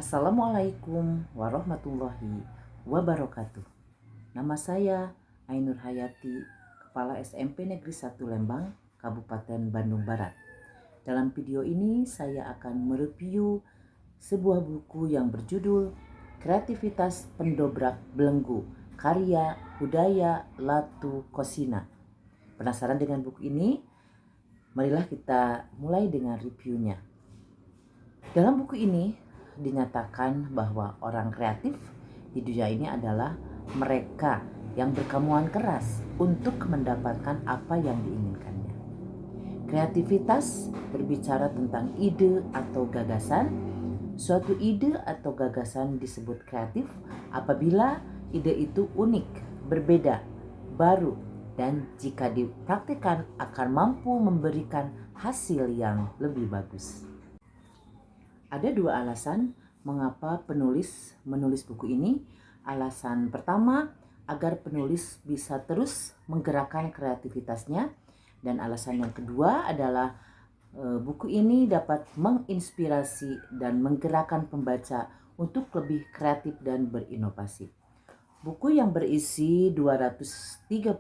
Assalamualaikum warahmatullahi wabarakatuh. Nama saya Ainur Hayati, Kepala SMP Negeri 1 Lembang, Kabupaten Bandung Barat. Dalam video ini saya akan mereview sebuah buku yang berjudul Kreativitas Pendobrak Belenggu, karya Udaya Latu Kosina. Penasaran dengan buku ini? Marilah kita mulai dengan reviewnya. Dalam buku ini dinyatakan bahwa orang kreatif di dunia ini adalah mereka yang berkemauan keras untuk mendapatkan apa yang diinginkannya. Kreativitas berbicara tentang ide atau gagasan. Suatu ide atau gagasan disebut kreatif apabila ide itu unik, berbeda, baru, dan jika dipraktikkan akan mampu memberikan hasil yang lebih bagus. Ada dua alasan mengapa penulis menulis buku ini. Alasan pertama, agar penulis bisa terus menggerakkan kreativitasnya. Dan alasan yang kedua adalah buku ini dapat menginspirasi dan menggerakkan pembaca untuk lebih kreatif dan berinovasi. Buku yang berisi 239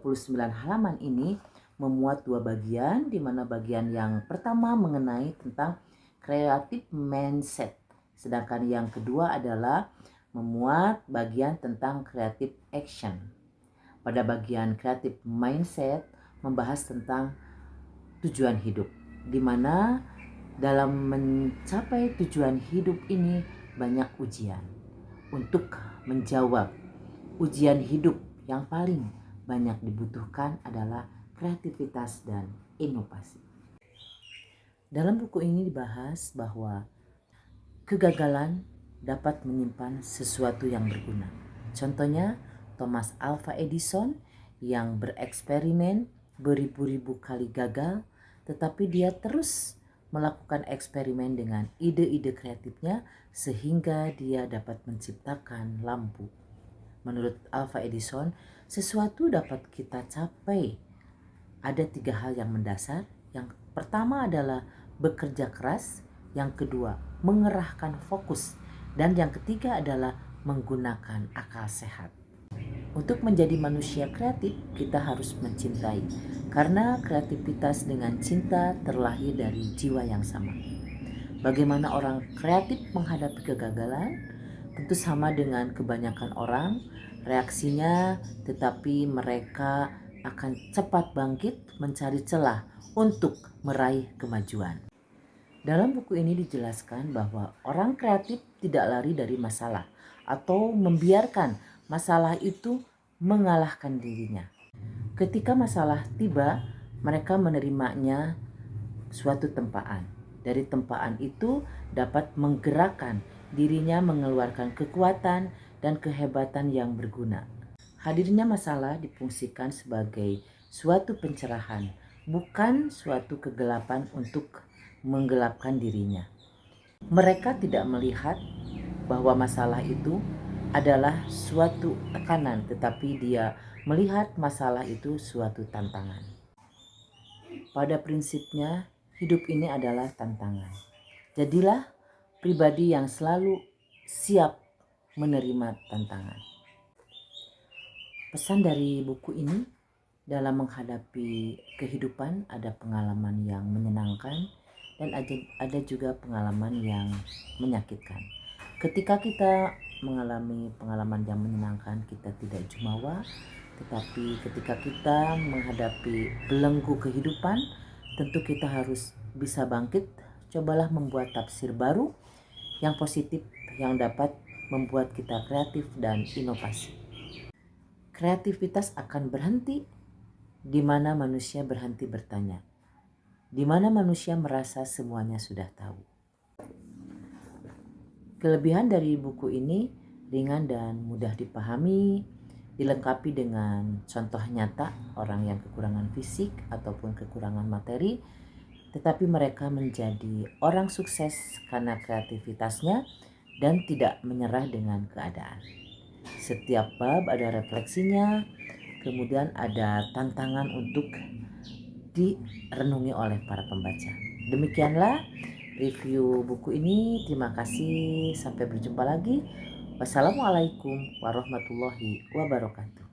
halaman ini memuat dua bagian, di mana bagian yang pertama mengenai tentang creative mindset, sedangkan yang kedua adalah memuat bagian tentang creative action. Pada bagian creative mindset membahas tentang tujuan hidup, di mana dalam mencapai tujuan hidup ini banyak ujian. Untuk menjawab ujian hidup yang paling banyak dibutuhkan adalah kreativitas dan inovasi. Dalam buku ini dibahas bahwa kegagalan dapat menyimpan sesuatu yang berguna. Contohnya Thomas Alva Edison yang bereksperimen beribu-ribu kali gagal, tetapi dia terus melakukan eksperimen dengan ide-ide kreatifnya sehingga dia dapat menciptakan lampu. Menurut Alva Edison, sesuatu dapat kita capai. Ada 3 hal yang mendasar. Yang pertama adalah bekerja keras, yang kedua mengerahkan fokus, dan yang ketiga adalah menggunakan akal sehat. Untuk menjadi manusia kreatif, kita harus mencintai, karena kreativitas dengan cinta terlahir dari jiwa yang sama. Bagaimana orang kreatif menghadapi kegagalan? Tentu sama dengan kebanyakan orang, reaksinya, tetapi mereka akan cepat bangkit mencari celah untuk meraih kemajuan. Dalam buku ini dijelaskan bahwa orang kreatif tidak lari dari masalah atau membiarkan masalah itu mengalahkan dirinya. Ketika masalah tiba, mereka menerimanya suatu tempaan. Dari tempaan itu dapat menggerakkan dirinya mengeluarkan kekuatan dan kehebatan yang berguna. Hadirnya masalah difungsikan sebagai suatu pencerahan, bukan suatu kegelapan untuk menggelapkan dirinya. Mereka tidak melihat bahwa masalah itu adalah suatu tekanan, tetapi dia melihat masalah itu suatu tantangan. Pada prinsipnya, hidup ini adalah tantangan. Jadilah pribadi yang selalu siap menerima tantangan. Pesan dari buku ini, dalam menghadapi kehidupan ada pengalaman yang menyenangkan dan ada juga pengalaman yang menyakitkan. Ketika kita mengalami pengalaman yang menyenangkan, kita tidak jumawa, tetapi ketika kita menghadapi belenggu kehidupan, tentu kita harus bisa bangkit. Cobalah membuat tafsir baru yang positif yang dapat membuat kita kreatif dan inovasi. Kreativitas akan berhenti di mana manusia berhenti bertanya, di mana manusia merasa semuanya sudah tahu. Kelebihan dari buku ini ringan dan mudah dipahami, dilengkapi dengan contoh nyata orang yang kekurangan fisik ataupun kekurangan materi, tetapi mereka menjadi orang sukses karena kreativitasnya dan tidak menyerah dengan keadaan. Setiap bab ada refleksinya, kemudian ada tantangan untuk direnungi oleh para pembaca. Demikianlah review buku ini. Terima kasih, sampai berjumpa lagi. Wassalamualaikum warahmatullahi wabarakatuh.